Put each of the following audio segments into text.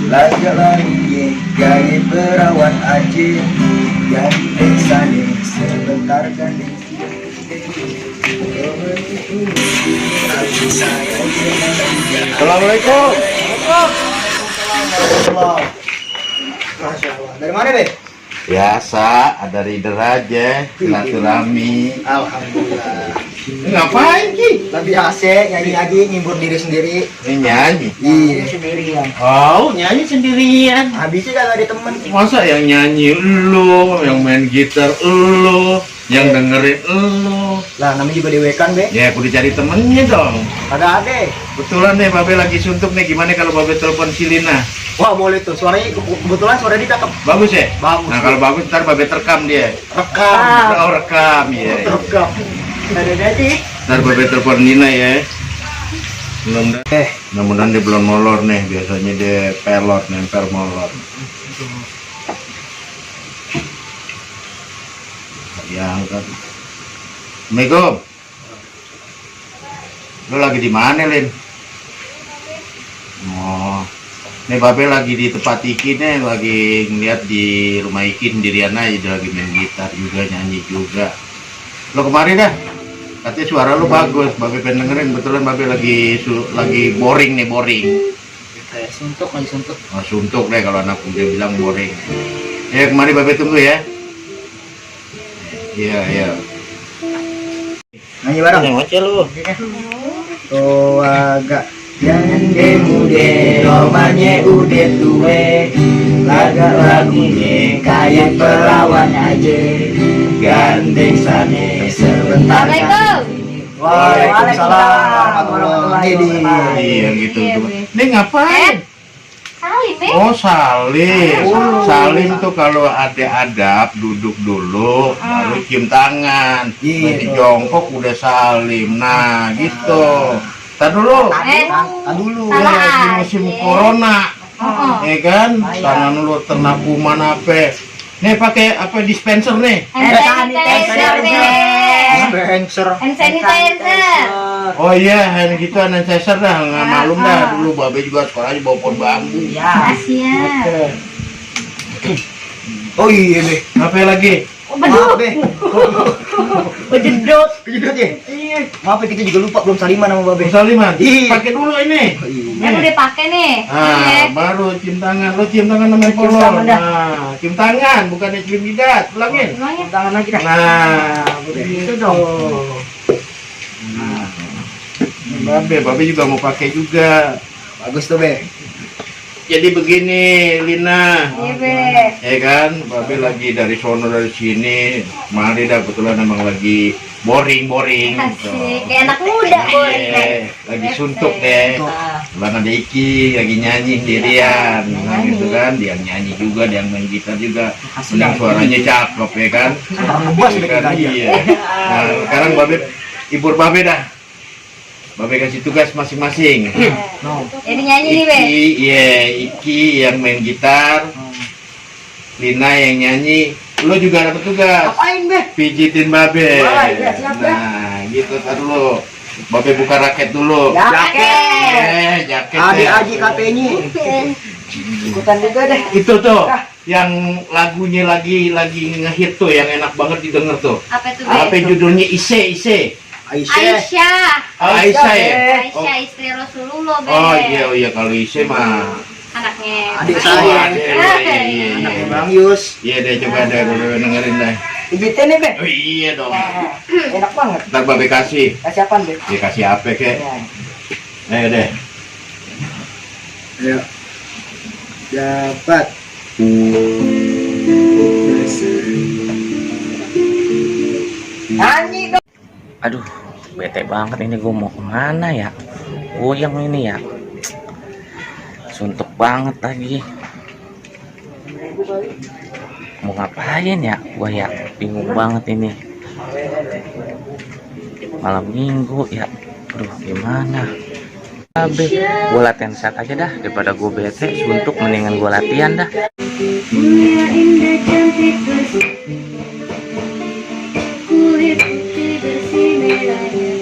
lagi gaya perawan aja yang desane sebentar kan. Assalamualaikum. Masya Allah. Dari mana deh? Biasa, ada reader aja, silaturahmi. Alhamdulillah. Ngapain Ki? Lebih AC nyanyi lagi ngibur diri sendiri. Ini nyanyi. Iya sendirian. Oh, nyanyi sendirian. Habisnya kalau ada temen. Masa yang nyanyi lu, yang main gitar lu, yang dengerin lu. Lah namanya juga dewekan be. Ya, aku dicari temennya dong. Ada ade. Kebetulan nih, Babe lagi suntuk nih. Gimana kalau Babe telepon si Lina? Wah boleh tuh. Suaranya kebetulan suara dia cakep. Bagus ya? Bagus. Nah, kalau bagus ntar Babe terekam dia. Rekam. Oh, rekam ya. Rekam. Ada aja. Ntar Babe telepon Lina ya. Belum dah. Mudah-mudahan dia belum molor nih. Biasanya dia pelot, nempel molor. Diangkat. Assalamualaikum. Lu lagi di mana, Lin? Oh. Nih Babe lagi di tempat Iki nih, lagi ngeliat di rumah Iki sendirian aja, dia lagi main gitar juga, nyanyi juga. Lo kemarin dah, katanya suara lo bagus, Babe pengen dengerin. Betulan Babe lagi boring nih, boring. Kayak suntuk lagi suntuk. Oh, suntuk deh kalau anak dia bilang boring. Ya kemarin Babe tunggu ya. Iya, iya. Nyanyi bareng. Nyanyi aja lu. Oh agak jangan demude romanya udah tue lagunya kayak perawan aja gandeng sane sebentar. Assalamualaikum. Waalaikumsalam warahmatullahi wabarakatuh. Iya gitu. Ini ngapain? Salim deh. Oh salim. Salim tuh kalau ada adab duduk dulu, baru cium tangan. Masih jongkok udah salim. Nah gitu. Tar dulu. Dulu Salah Lagi musim aja. corona. Ya kan? Tangan lu terkena kuman apa? Nih pakai apa dispenser nih? Hand sanitizer deh. Dispenser. Hand sanitizer. Oh iya, hand gitu hand sanitizer dah, nggak malum dah. Dulu Babe juga sekolahnya bawa pohon bambu. Makasih ya. Oh iya be. Apa lagi? Maaf be. Bejedot. Kejedot ya? Iya. Maaf ya, kita juga lupa belum saliman sama Babe. Saliman. Iya. Pakai dulu ini. Yang udah pakai nih. Ah, baru cium tangan. Lo cium tangan sama kolor. Nah, cium tangan, bukannya cium jidat. Ulangin. Tangan lagi dah. Nah, begitu dong. Nah, Babe juga mau pakai juga. Bagus tuh be. Jadi begini, Lina. Iya be. Ya kan, Babe lagi dari sono dari sini. Mari dah kebetulan emang lagi boring. Asik. Kayak anak muda boring. Iya, lagi suntuk deh. Bang ada Iki lagi nyanyi sendirian, nah, gitu kan, dia nyanyi juga, dia main gitar juga, yang suaranya cakep ya kan. Ngebas Ya be kan, kita. iya. Nah, sekarang Babe hibur Babe dah. Babe kasih tugas masing-masing. Jadi nyanyi nih be. Iki yang main gitar, Lina yang nyanyi. Lo juga dapat tugas. Apain be? Pijitin Babe. Wah, iya, siap, ya. Nah, gitu kan dulu. Babe buka raket dulu. Jaket. Jaket. Adik ya. Aji KP-nya. Ikutan juga deh. Itu tuh yang lagunya lagi ngehit tuh, yang enak banget didengar tuh. Apa tuh be? Apa judulnya? Ise. Aisyah. Aisyah ya? Aisyah istri Rasulullah be. Oh iya kalau Ise mah Anaknya. Adik oh, saya. iya. Anaknya Bang Yus. Iya deh, coba deh gue dengerin deh. Pijitin nih be. Oh iya dong. Enak banget. Ntar Babe kasih. Kasih apaan be? Dia kasih apa kek? Ayo deh. Ayo. Dapat. Nyanyi dong. Aduh, bete banget ini, gue mau kemana ya? Goyang ini ya, suntuk banget lagi. Mau ngapain ya? Gue ya bingung banget ini. Malam minggu ya, aduh gimana? Gue latihan set aja dah, daripada gue bete suntuk, mendingan gue latihan dah. Dunia indah cantik bersih, kulit putih bersih merahnya,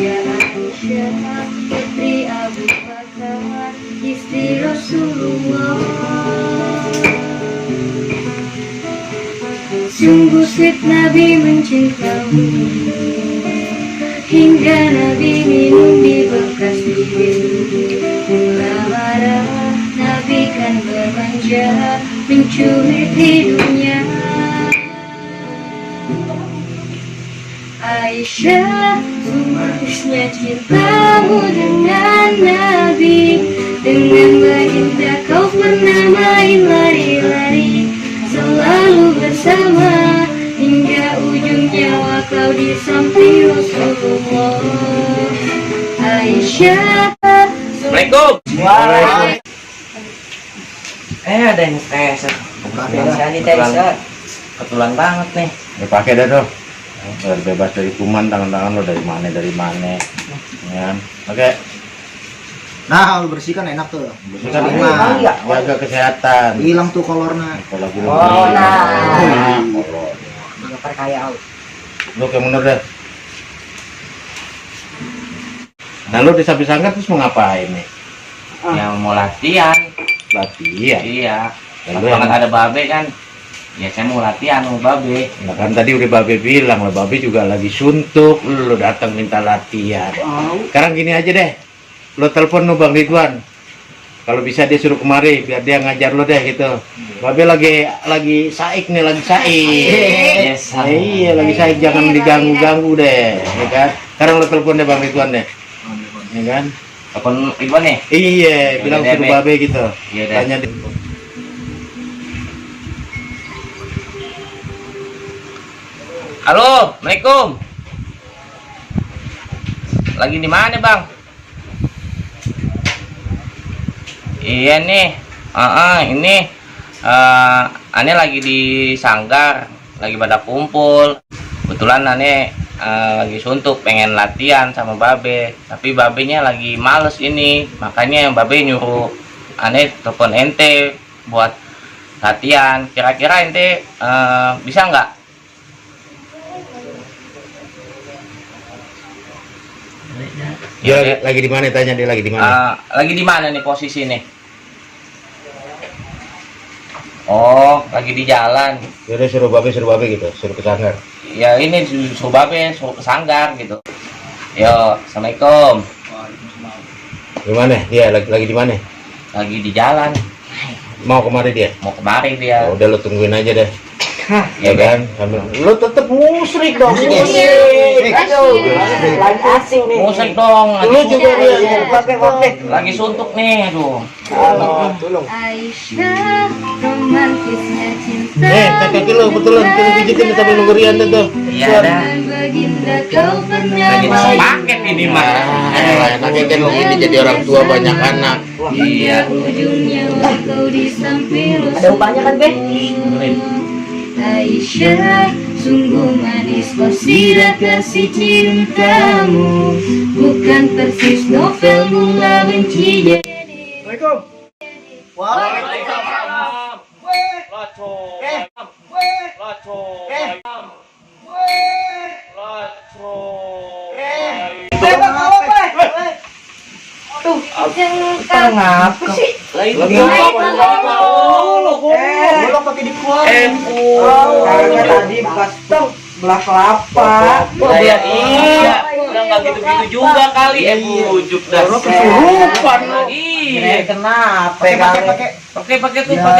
ya Aisyah putri Abu Bakar. sweet Nabi mencintamu, hingga Nabi minum di bekas bibir. Lama-lama Nabi kan bermanja, mencuri hidupnya. Aisyah, manisnya cintamu dengan Nabi. Dengan baginda kau pernah main lari-lari, selalu bersama hingga ujung nyawa kau di samping Rasulullah. Aisyah. Assalamualaikum. Ada yang tes. Kebetulan banget nih. Pakai dah tuh. Biar bebas dari kuman, tangan-tangan lo dari mana ya. Oke. Nah, lu bersihkan enak tuh. Bersihkan Ini rumah, ya. jaga kesehatan. Hilang tuh kolornya. Kalau lagi kolor. Perkaya. Lu kayak bener deh. Nah, lu di samping sanggar terus mau ngapain nih? Yang mau latihan. Latihan. Iya. Lalu Kalau yang- nggak ada babe kan, ya saya mau latihan sama babe. Nah, kan tadi udah babe bilang lah, babe juga lagi suntuk, lu datang minta latihan. Sekarang gini aja deh, lu telepon lu Bang Ridwan, kalau bisa dia suruh kemari biar dia ngajar lu deh gitu. Babe lagi saik nih, lagi saik. Yes. Iya, lagi saik, jangan diganggu deh, ya kan. Sekarang lu telepon deh Bang Ridwan deh, ya kan. Telepon Ridwan nih. Iya, bilang deh, suruh Be. babe gitu. Iya deh. Tanya deh. Halo, Assalamualaikum. Lagi di mana, Bang? Iya nih. Ini Ane lagi di sanggar, lagi pada kumpul. Kebetulan Ane lagi suntuk, pengen latihan sama Babe. Tapi Babenya lagi males ini, makanya Babe nyuruh Ane telepon ente buat latihan. Kira-kira ente bisa nggak? Dia lagi di mana, tanya dia lagi di mana. Lagi di mana nih posisi nih? Oh, lagi di jalan. Yaudah suruh babe gitu, suruh ke sanggar. Ya ini suruh babe, suruh ke sanggar gitu. Yo, assalamualaikum. Gimana? Dia lagi di mana? Lagi di jalan. Mau kemari dia? Mau kemari Ya dia. udah lu tungguin aja deh. Ya Ya kan? Sambil lu tetep musrik dong. Lagi asing nih. Musik dong. Lu juga dia. Lagi suntuk nih, aduh. Aisyah, romantisnya cinta. Kaki lu betulan kita pijitin sambil nunggu Rian tuh. Iya dah. Dengan baginda kau pernah Lagi sepaket ini mah. Enaknya kan begini jadi orang tua banyak anak. Iya. ujungnya kau di samping Ada upahnya kan, Be? Aisyah, sungguh manis qasidah kasih cintamu, bukan persis novel mula benci. Assalamualaikum. Waalaikumsalam. Ngapa sih? Lagi Belum pakai dikuat. Kagak tadi bekas belah kelapa. Iya, udah nggak gitu-gitu juga kali. Bujuk dah. Kesurupan lu. Iya. Kenapa? Pakai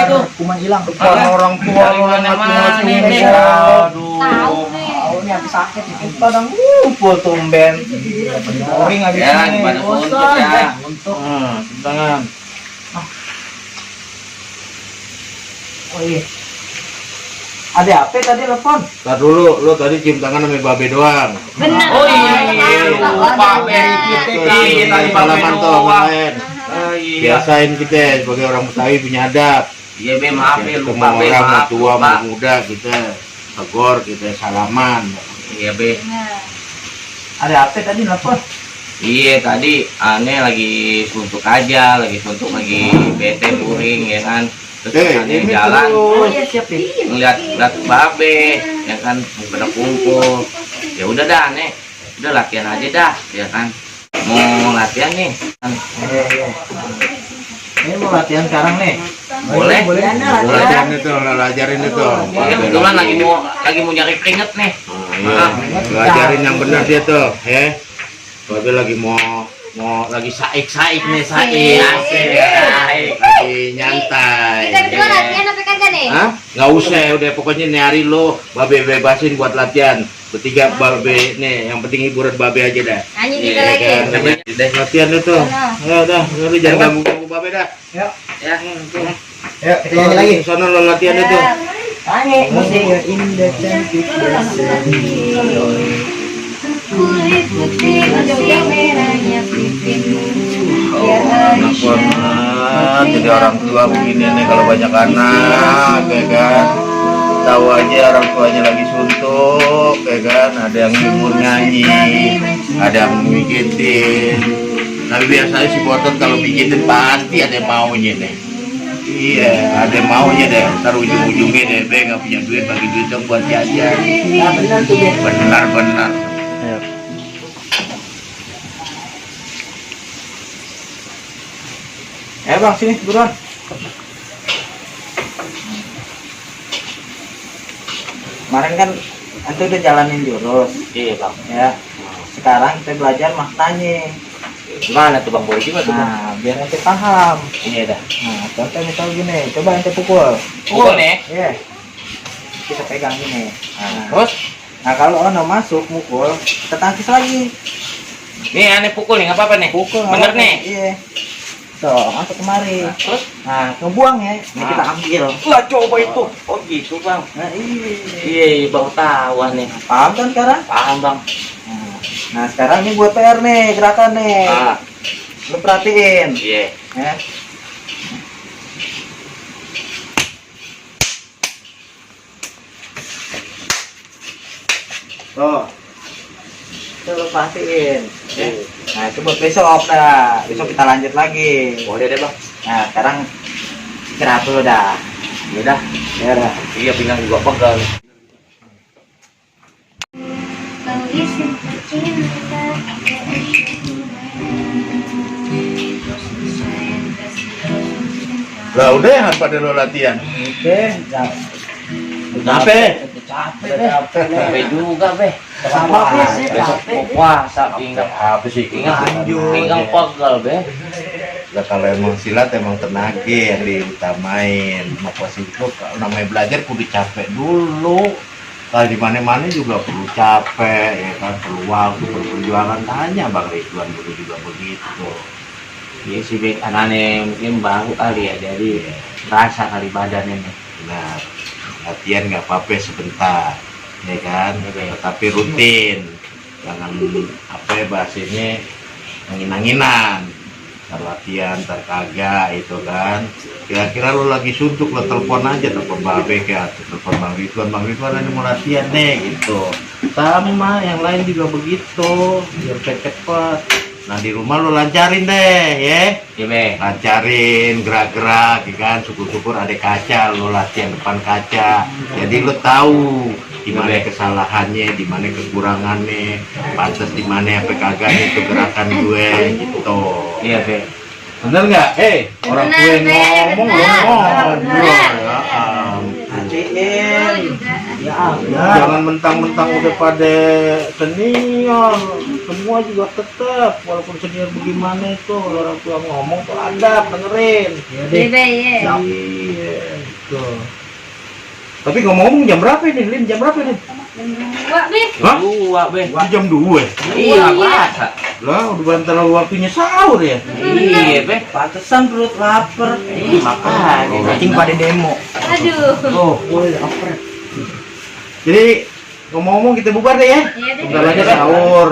tuh. Kuman hilang. Orang tua Dari mana-mana nih. Tahu nih. Ini habis sakit itu. Padang ngumpul tumben. Boring habis Ya, ini. gimana untuk ya. Tangan. Oh iya. Ada apa tadi telepon? Tar dulu, lu tadi cium tangan sama babe doang. Benar. Oh iya, lupa Be. Iya, tadi salaman tuh sama lain. Iya. Biasain kita sebagai orang Betawi punya adab. Iya Be, maaf ya, Ketemu lupa Be, orang mau maaf. tua lupa. mau muda kita tegur, kita salaman. Iya Be. Ada apa tadi telepon? Iya tadi aneh lagi suntuk aja, lagi bete puring ya kan. Terus aneh ini jalan Oh terus. iya siap deh. ngeliat babe ya kan pada kumpul. Ya udah dah aneh, udah latihan aja dah ya kan. Mau latihan nih kan. Iya. Ini mau latihan sekarang nih. Boleh. Belajarin itu, belajarin itu. Ini kebetulan lagi mau nyari keringet nih. Iya, belajarin yang benar dia tuh, ya. Babe lagi mau lagi saik nih, saik. Lagi nyantai. Kita berdua latihan apa kagak nih? Hah? Nggak usah, udah pokoknya nih hari lo Babe bebasin buat latihan. Bertiga Babe nih, yang penting hiburan Babe aja dah. Nyanyi Iya, kita lagi. Kan? Latihan itu. Ya udah, lu jangan ganggu Babe dah. Yuk, Ya. yuk kita nyanyi lagi. Sono lo latihan itu. Musik indah cantik berseri. Kulit putih masih merahnya pipimu. Biar Anak banget, jadi orang tua begini nih kalau banyak anak, ya kan. Tahu aja orang tuanya lagi suntuk, ya kan. Ada yang ngibur nyanyi, ada yang mikitin. Tapi biasanya si Botot kalau mikitin pasti ada yang maunya deh. Iya, ada yang maunya deh. Ntar ujung-ujungnya deh, be nggak punya duit, bagi duit dong buat jajan. Nah, benar tuh, Be. Benar. Bang, sini buruan. Kemarin kan antu udah jalanin jurus, Iya bang. ya. Sekarang kita belajar maknanya. Gimana tuh bang? Boleh juga tuh bang. Nah, biar nanti paham. Iya dah. Nah, contoh misal gini, coba ente pukul. Pukul nih. Iya. Kita pegang gini. Nah, Terus? nah kalau ono masuk mukul, kita tangkis lagi. Nih aneh pukul nih, nggak apa-apa nih. Pukul. Bener nih. Iya. So, masuk kemari. Terus? Nah, ngebuang ya. Ini kita ambil. Lah coba itu. Oh gitu bang. Nah, iya. Iya bang tahu nih. Paham kan sekarang? Paham bang. Nah, sekarang ini buat PR nih, gerakan nih. Ah. Lu perhatiin. Iya. Ya. Tuh. Itu lu perhatiin. Nah, itu buat besok dah. Besok kita lanjut lagi. Boleh deh bang. Nah, sekarang istirahat dulu dah. Iya dah. Ya dah. Iya pinggang juga pegal. Kau isi cinta. Lah udah pada lo latihan. Oke, Capek. Capek juga be. Sama sih, Besok mau puasa pinggang. Apa sih? Pinggang pegal be. Lah kalau emang silat emang tenaga yang diutamain. Mau puasa itu kalau namanya belajar kudu capek dulu. Kalau di mana-mana juga perlu capek, ya kan, perlu waktu, perlu perjuangan. Tanya Bang Ridwan dulu juga begitu. Iya sih be. Anaknya mungkin baru kali ya, jadi rasa kali badannya nih. Nah, latihan nggak apa-apa sebentar, ya kan, tetapi rutin. Jangan apa ya bahasanya angin-anginan. Ntar latihan, ntar kagak itu kan. Kira-kira lu lagi suntuk, lo telepon aja, telepon Babe kayak telepon Bang Ridwan ini mau latihan nih gitu. Sama yang lain juga begitu, biar cepet-cepet. Nah di rumah lo lancarin deh ya. Iya be. Lancarin gerak-gerak ya kan, syukur-syukur ada kaca, lo latihan depan kaca. Jadi lo tahu di mana kesalahannya, di mana kekurangannya, pantas di mana apa kagaknya itu gerakan gue gitu. Iya be. Bener nggak? Orang Benar, gue Be, ngomong lo benar. ngomong. Benar. Ya ampun. Hatiin. Ya, Jangan mentang-mentang udah pada senior, semua juga tetap walaupun senior bagaimana itu orang tua ngomong tuh adab, dengerin. Ya Iya be, iya. Iya, gitu. Tapi ngomong jam berapa ini, Lin? Jam berapa ini? Wah be. Hah? Dua be. Ini jam 2. Iya masa. Lah, udah bentar waktunya sahur ya. Iya be. pantesan perut lapar. Makanya. Cacing pada demo. Aduh. Oh, lapar. Jadi ngomong-ngomong kita bubar deh ya. Iya deh. Bentar lagi sahur.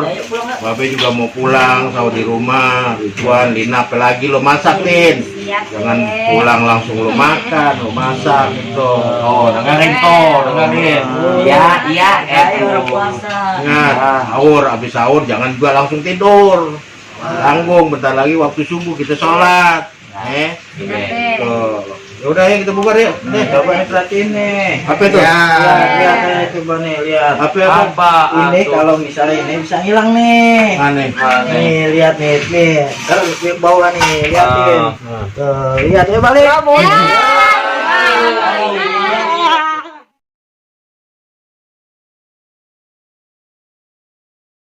Babe juga mau pulang, sahur di rumah. Ridwan, Lina, apalagi lo masak, Lin. Siap. Jangan Be. pulang langsung lo makan, lo masak gitu. Oh, dengerin tuh, dengerin. Iya. Ayo orang puasa. Ingat, sahur, habis sahur jangan juga langsung tidur. Tanggung, bentar lagi waktu subuh kita sholat. Iya be. Tuh. Yaudah ya kita bubar yuk. Nih, Coba nih perhatiin nih. apa itu? Lihat nih, coba nih lihat. Apa? Ini kalau misalnya ini bisa hilang nih. Aneh. Nih lihat nih, nih. Terus bawah nih, lihatin. Nah. Tuh, lihat ya balik. Ya. Selamat